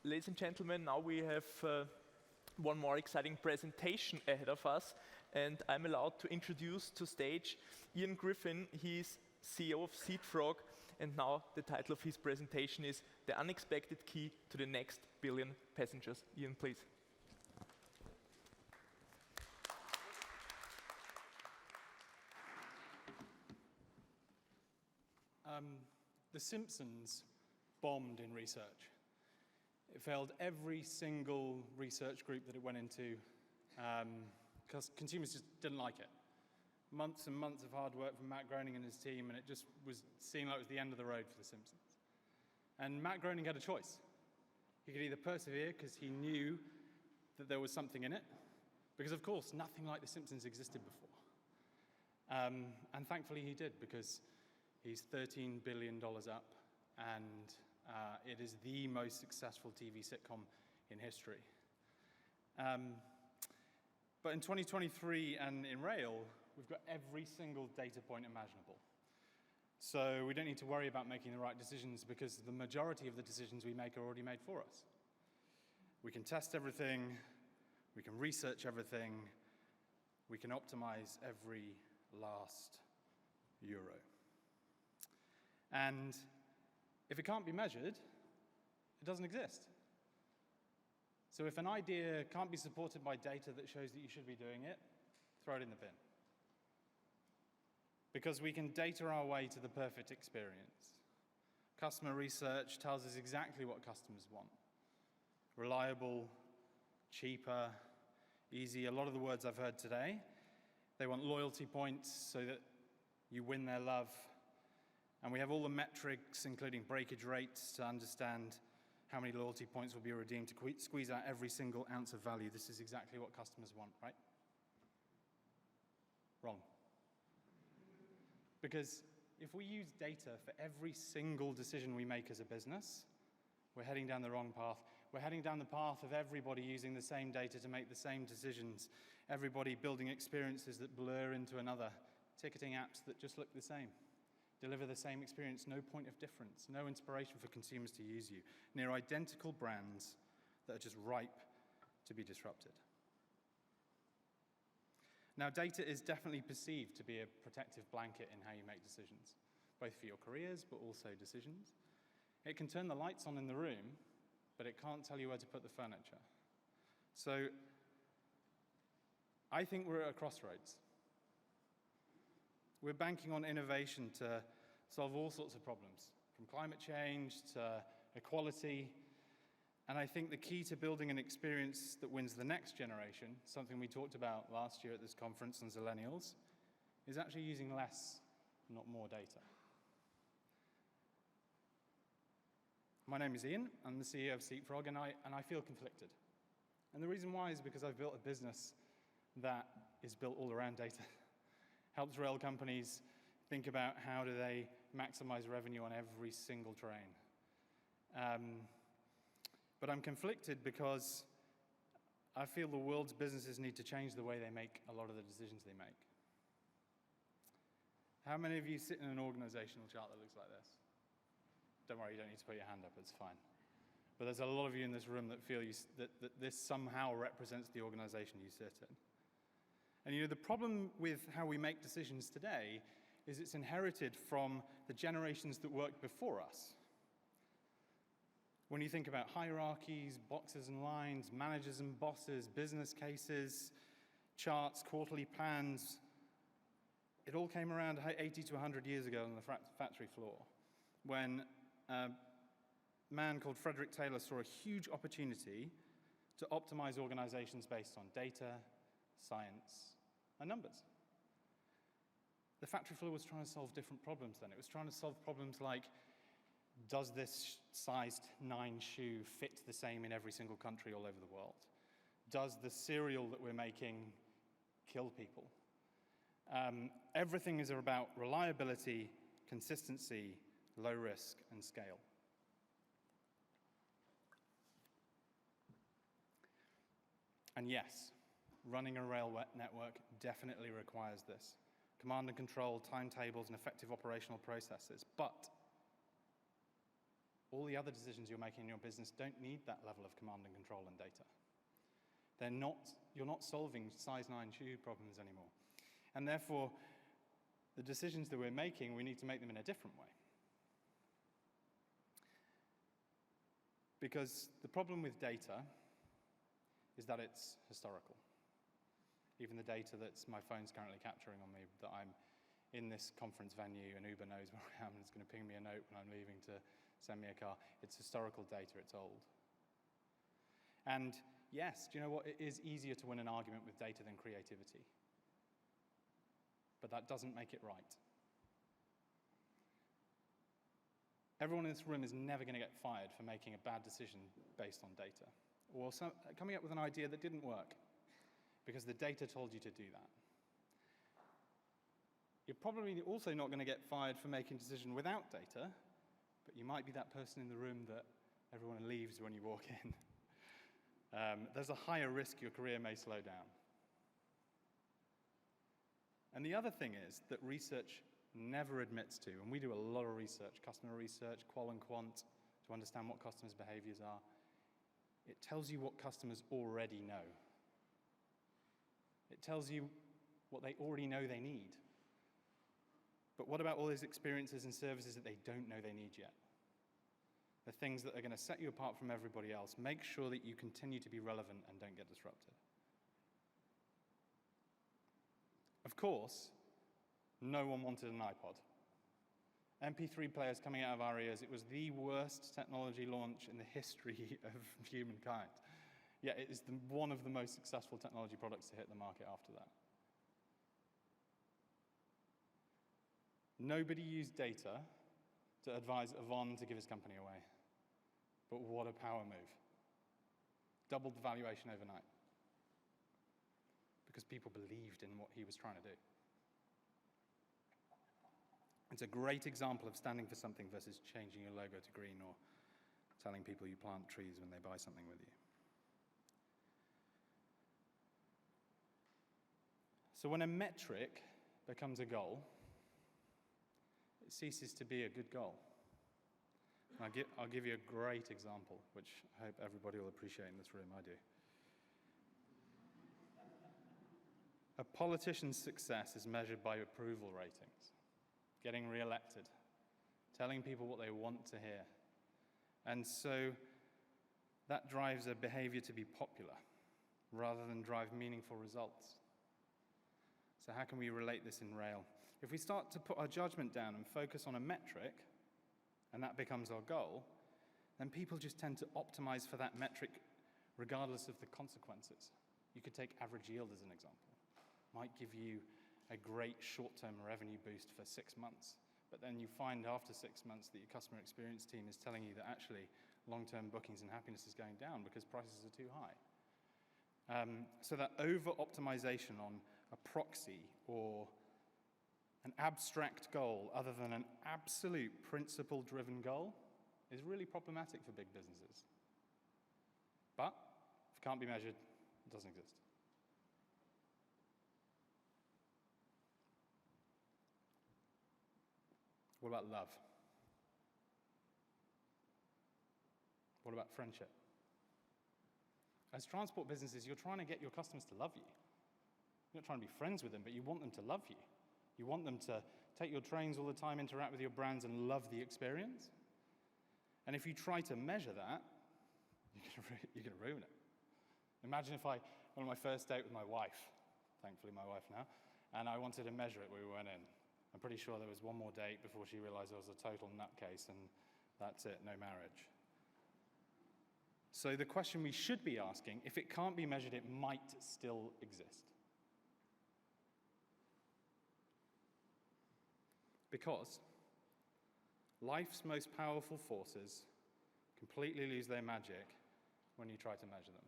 Ladies and gentlemen, now we have one more exciting presentation ahead of us, and I'm allowed to introduce to stage Iain Griffin. He's CEO of Seatfrog, and now the title of his presentation is The Unexpected Key to the Next Billion Passengers. Iain, please. The Simpsons bombed in research. It failed every single research group that it went into because consumers just didn't like it. Months and months of hard work from Matt Groening and his team, and it just was seemed like it was the end of the road for The Simpsons. And Matt Groening had a choice. He could either persevere because he knew that there was something in it, because of course nothing like The Simpsons existed before. And thankfully he did, because he's $13 billion up, and it is the most successful TV sitcom in history. But in 2023 and in rail, we've got every single data point imaginable. So we don't need to worry about making the right decisions, because the majority of the decisions we make are already made for us. We can test everything, we can research everything, we can optimize every last euro. And if it can't be measured, it doesn't exist. So if an idea can't be supported by data that shows that you should be doing it, throw it in the bin. Because we can data our way to the perfect experience. Customer research tells us exactly what customers want. Reliable, cheaper, easy, a lot of the words I've heard today. They want loyalty points so that you win their love. And we have all the metrics, including breakage rates, to understand how many loyalty points will be redeemed to squeeze out every single ounce of value. This is exactly what customers want, right? Wrong. Because if we use data for every single decision we make as a business, we're heading down the wrong path. We're heading down the path of everybody using the same data to make the same decisions, everybody building experiences that blur into another, ticketing apps that just look the same. Deliver the same experience, no point of difference, no inspiration for consumers to use you. Near identical brands that are just ripe to be disrupted. Now, data is definitely perceived to be a protective blanket in how you make decisions, both for your careers, but also decisions. It can turn the lights on in the room, but it can't tell you where to put the furniture. So I think we're at a crossroads. We're banking on innovation to solve all sorts of problems, from climate change to equality. And I think the key to building an experience that wins the next generation, something we talked about last year at this conference on Zillennials, is actually using less, not more data. My name is Iain. I'm the CEO of Seatfrog, and I feel conflicted. And the reason why is because I've built a business that is built all around data. Helps rail companies think about how do they maximize revenue on every single train. But I'm conflicted because I feel the world's businesses need to change the way they make a lot of the decisions they make. How many of you sit in an organizational chart that looks like this? Don't worry, you don't need to put your hand up, it's fine. But there's a lot of you in this room that feel that this somehow represents the organization you sit in. And you know, the problem with how we make decisions today is it's inherited from the generations that worked before us. When you think about hierarchies, boxes and lines, managers and bosses, business cases, charts, quarterly plans, it all came around 80 to 100 years ago on the factory floor, when a man called Frederick Taylor saw a huge opportunity to optimize organizations based on data, science, and numbers. The factory floor was trying to solve different problems then. It was trying to solve problems like, does this sized 9 shoe fit the same in every single country all over the world? Does the cereal that we're making kill people? Everything is about reliability, consistency, low risk, and scale. And yes, running a rail network definitely requires this. Command and control, timetables, and effective operational processes. But all the other decisions you're making in your business don't need that level of command and control and data. You're not solving size 9 shoe problems anymore. And therefore, the decisions that we're making, we need to make them in a different way. Because the problem with data is that it's historical. Even the data that my phone's currently capturing on me, that I'm in this conference venue and Uber knows where I am and is going to ping me a note when I'm leaving to send me a car, it's historical data, it's old. And yes, do you know what? It is easier to win an argument with data than creativity. But that doesn't make it right. Everyone in this room is never going to get fired for making a bad decision based on data, or coming up with an idea that didn't work because the data told you to do that. You're probably also not going to get fired for making a decision without data, but you might be that person in the room that everyone leaves when you walk in. There's a higher risk your career may slow down. And the other thing is that research never admits to, and we do a lot of research, customer research, qual and quant, to understand what customers' behaviors are. It tells you what customers already know. It tells you what they already know they need. But what about all those experiences and services that they don't know they need yet? The things that are going to set you apart from everybody else. Make sure that you continue to be relevant and don't get disrupted. Of course, no one wanted an iPod. MP3 players coming out of our ears, it was the worst technology launch in the history of humankind. Yet it is one of the most successful technology products to hit the market after that. Nobody used data to advise Avon to give his company away. But what a power move. Doubled the valuation overnight. Because people believed in what he was trying to do. It's a great example of standing for something versus changing your logo to green or telling people you plant trees when they buy something with you. So when a metric becomes a goal, it ceases to be a good goal. And I'll give you a great example, which I hope everybody will appreciate in this room. I do. A politician's success is measured by approval ratings, getting re-elected, telling people what they want to hear. And so that drives a behavior to be popular rather than drive meaningful results. So how can we relate this in rail? If we start to put our judgment down and focus on a metric, and that becomes our goal, then people just tend to optimize for that metric regardless of the consequences. You could take average yield as an example. Might give you a great short-term revenue boost for 6 months, but then you find after 6 months that your customer experience team is telling you that actually long-term bookings and happiness is going down because prices are too high. So that over-optimization on a proxy or an abstract goal other than an absolute principle-driven goal is really problematic for big businesses. But if it can't be measured, it doesn't exist. What about love? What about friendship? As transport businesses, you're trying to get your customers to love you. You're not trying to be friends with them, but you want them to love you. You want them to take your trains all the time, interact with your brands, and love the experience. And if you try to measure that, you're going to ruin it. Imagine if I went on my first date with my wife, thankfully my wife now, and I wanted to measure it when we went in. I'm pretty sure there was one more date before she realized I was a total nutcase, and that's it, no marriage. So the question we should be asking, if it can't be measured, it might still exist. Because life's most powerful forces completely lose their magic when you try to measure them.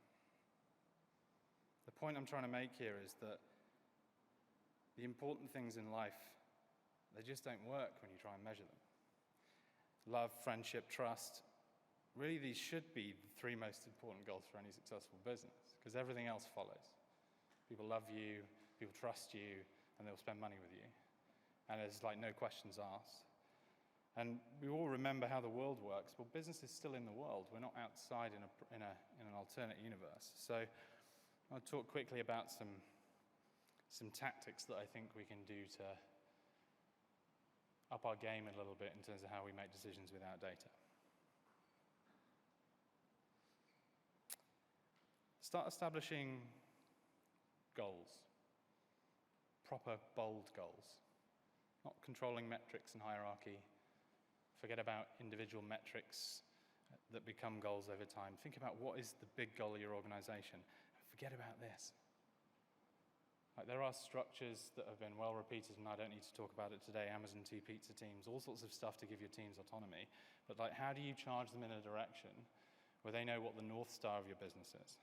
The point I'm trying to make here is that the important things in life, they just don't work when you try and measure them. Love, friendship, trust, really these should be the 3 most important goals for any successful business, because everything else follows. People love you, people trust you, and they'll spend money with you. And there's like no questions asked. And we all remember how the world works. Well, business is still in the world. We're not outside in an alternate universe. So I'll talk quickly about some tactics that I think we can do to up our game a little bit in terms of how we make decisions without data. Start establishing goals, proper, bold goals, not controlling metrics and hierarchy. Forget about individual metrics that become goals over time. Think about what is the big goal of your organization. Forget about this. Like, there are structures that have been well repeated, and I don't need to talk about it today, Amazon 2 pizza teams, all sorts of stuff to give your teams autonomy. But like, how do you charge them in a direction where they know what the North Star of your business is?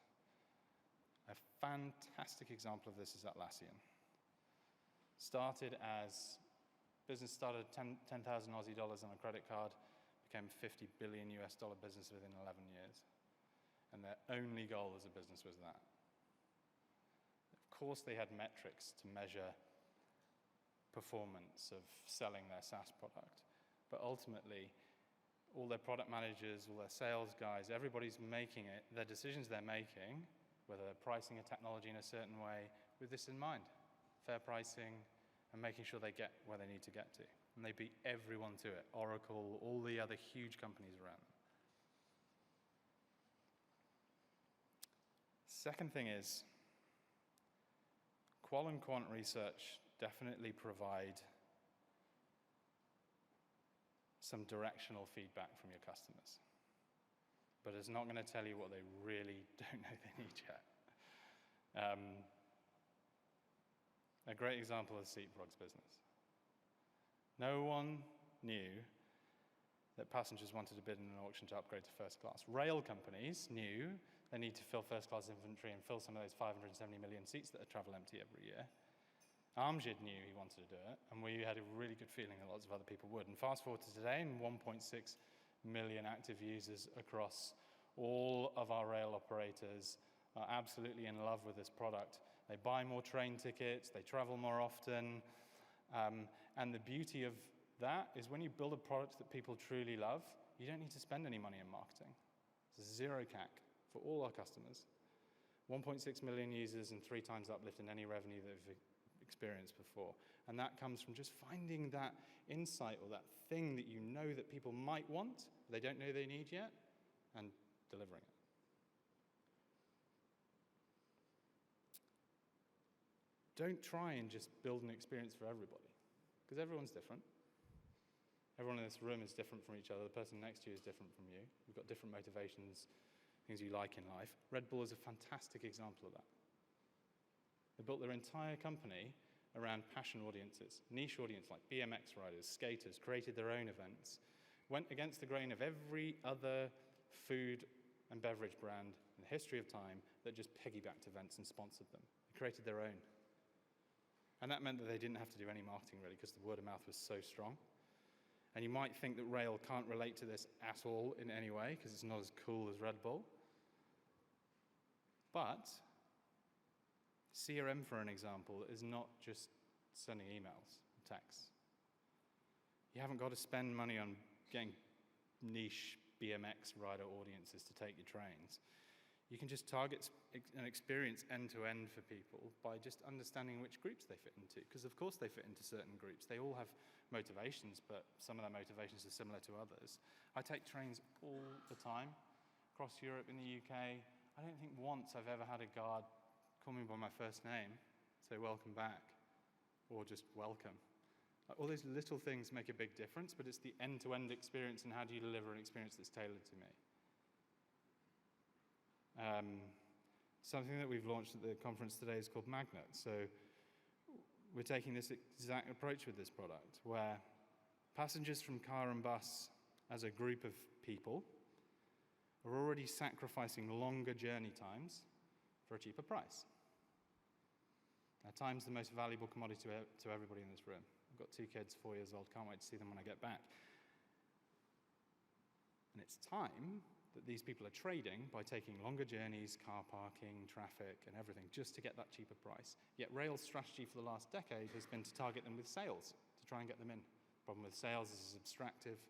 A fantastic example of this is Atlassian. Business started 10,000 Aussie dollars on a credit card, became $50 billion US business within 11 years. And their only goal as a business was that. Of course, they had metrics to measure performance of selling their SaaS product. But ultimately, all their product managers, all their sales guys, everybody's making it, their decisions they're making, whether they're pricing a technology in a certain way, with this in mind, fair pricing, and making sure they get where they need to get to. And they beat everyone to it, Oracle, all the other huge companies around them. Second thing is, qual and quant research definitely provide some directional feedback from your customers, but it's not going to tell you what they really don't know they need yet. A great example is Seatfrog's business. No one knew that passengers wanted to bid in an auction to upgrade to first class. Rail companies knew they need to fill first class inventory and fill some of those 570 million seats that are travel empty every year. Amjad knew he wanted to do it, and we had a really good feeling that lots of other people would. And fast forward to today, and 1.6 million active users across all of our rail operators are absolutely in love with this product. They buy more train tickets, they travel more often, and the beauty of that is when you build a product that people truly love, you don't need to spend any money in marketing. It's zero CAC for all our customers. 1.6 million users and 3 times uplift in any revenue they've experienced before. And that comes from just finding that insight or that thing that you know that people might want, but they don't know they need yet, and delivering it. Don't try and just build an experience for everybody, because everyone's different. Everyone in this room is different from each other. The person next to you is different from you. We've got different motivations, things you like in life. Red Bull is a fantastic example of that. They built their entire company around passion audiences, niche audience like BMX riders, skaters, created their own events, went against the grain of every other food and beverage brand in the history of time that just piggybacked events and sponsored them. They created their own. And that meant that they didn't have to do any marketing really, because the word of mouth was so strong. And you might think that rail can't relate to this at all in any way, because it's not as cool as Red Bull. But CRM, for an example, is not just sending emails, texts. You haven't got to spend money on getting niche BMX rider audiences to take your trains. You can just target an experience end-to-end for people by just understanding which groups they fit into, because of course they fit into certain groups. They all have motivations, but some of their motivations are similar to others. I take trains all the time across Europe and the UK. I don't think once I've ever had a guard call me by my first name, say welcome back, or just welcome. All those little things make a big difference, but it's the end-to-end experience and how do you deliver an experience that's tailored to me. Something that we've launched at the conference today is called Magnet. So we're taking this exact approach with this product, where passengers from car and bus as a group of people are already sacrificing longer journey times for a cheaper price. Now, time's the most valuable commodity to everybody in this room. I've got 2 kids, 4 years old, can't wait to see them when I get back. And it's time that these people are trading by taking longer journeys, car parking, traffic, and everything, just to get that cheaper price. Yet rail's strategy for the last decade has been to target them with sales, to try and get them in Problem with sales is it's abstractive.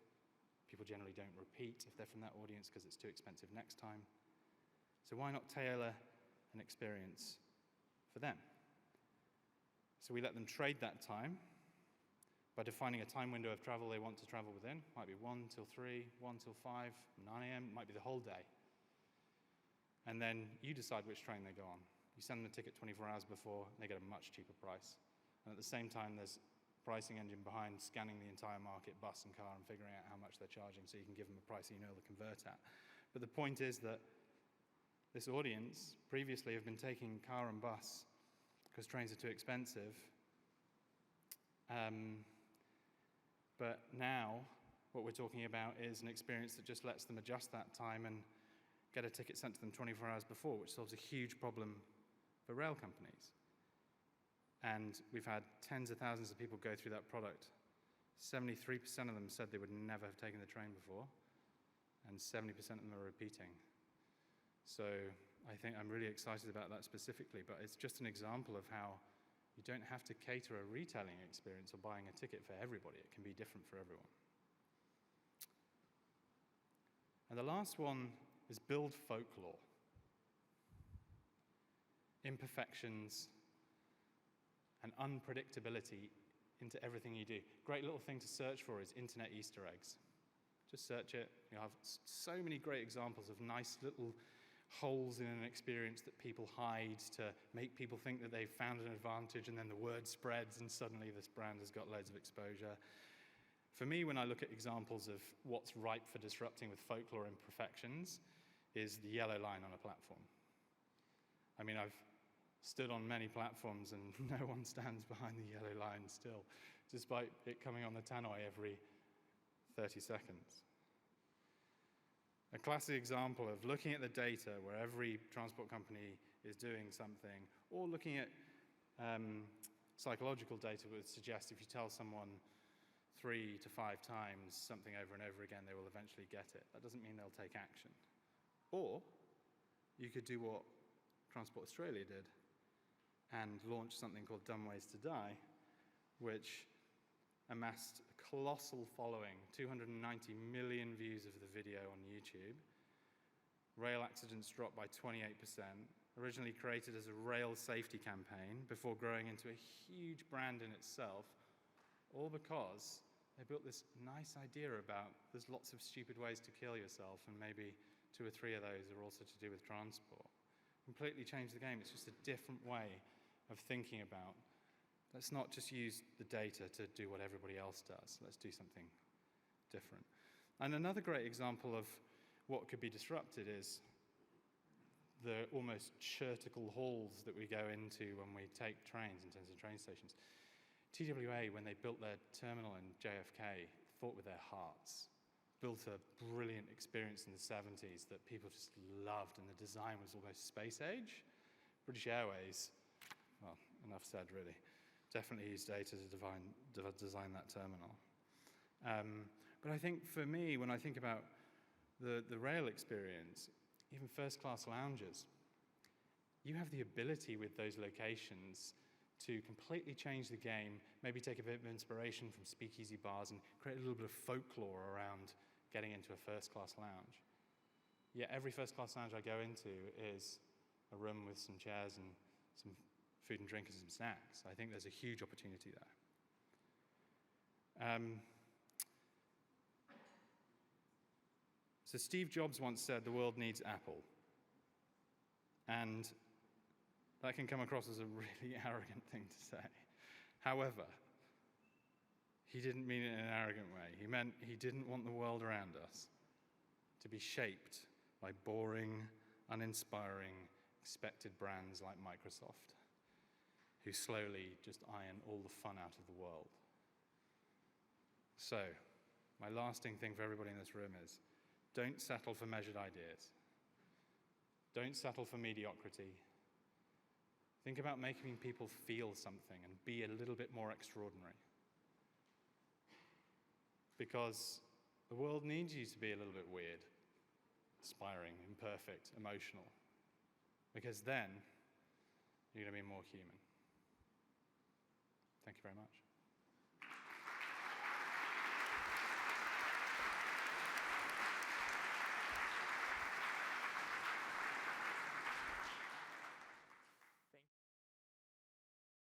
People generally don't repeat if they're from that audience because it's too expensive next time. So why not tailor an experience for them? So we let them trade that time by defining a time window of travel they want to travel within. Might be 1 till 3, 1 till 5, 9 a.m., might be the whole day. And then you decide which train they go on. You send them a ticket 24 hours before, and they get a much cheaper price. And at the same time, there's a pricing engine behind scanning the entire market, bus and car, and figuring out how much they're charging so you can give them a price that you know they'll convert at. But the point is that this audience previously have been taking car and bus because trains are too expensive. But now, what we're talking about is an experience that just lets them adjust that time and get a ticket sent to them 24 hours before, which solves a huge problem for rail companies. And we've had tens of thousands of people go through that product. 73% of them said they would never have taken the train before, and 70% of them are repeating. So I think I'm really excited about that specifically, but it's just an example of how you don't have to cater a retailing experience or buying a ticket for everybody. It can be different for everyone. And the last one is build folklore. Imperfections and unpredictability into everything you do. Great little thing to search for is internet Easter eggs. Just search it. You'll have so many great examples of nice little holes in an experience that people hide to make people think that they've found an advantage, and then the word spreads and suddenly this brand has got loads of exposure. For me, when I look at examples of what's ripe for disrupting with folklore imperfections, is the yellow line on a platform. I mean, I've stood on many platforms and no one stands behind the yellow line still, despite it coming on the tannoy every 30 seconds. A classic example of looking at the data where every transport company is doing something, or looking at psychological data would suggest if you tell someone 3 to 5 times something over and over again, they will eventually get it. That doesn't mean they'll take action. Or you could do what Transport Australia did and launch something called Dumb Ways to Die, which amassed a colossal following, 290 million views of the video on YouTube. Rail accidents dropped by 28%, originally created as a rail safety campaign before growing into a huge brand in itself, all because they built this nice idea about there's lots of stupid ways to kill yourself, and maybe 2 or 3 of those are also to do with transport. Completely changed the game. It's just a different way of thinking about, let's not just use the data to do what everybody else does. Let's do something different. And another great example of what could be disrupted is the almost churtical halls that we go into when we take trains in terms of train stations. TWA, when they built their terminal in JFK, thought with their hearts. Built a brilliant experience in the 70s that people just loved, and the design was almost space age. British Airways, well, enough said really, definitely used data to design that terminal. But I think for me, when I think about the rail experience, even first-class lounges, you have the ability with those locations to completely change the game, maybe take a bit of inspiration from speakeasy bars and create a little bit of folklore around getting into a first-class lounge. Yeah, every first-class lounge I go into is a room with some chairs and some food and drink and some snacks. I think there's a huge opportunity there. So Steve Jobs once said the world needs Apple. And that can come across as a really arrogant thing to say. However, he didn't mean it in an arrogant way. He meant he didn't want the world around us to be shaped by boring, uninspiring, expected brands like Microsoft, who slowly just iron all the fun out of the world. So, my lasting thing for everybody in this room is, don't settle for measured ideas. Don't settle for mediocrity. Think about making people feel something and be a little bit more extraordinary. Because the world needs you to be a little bit weird, aspiring, imperfect, emotional. Because then, you're going to be more human. Thank you very much.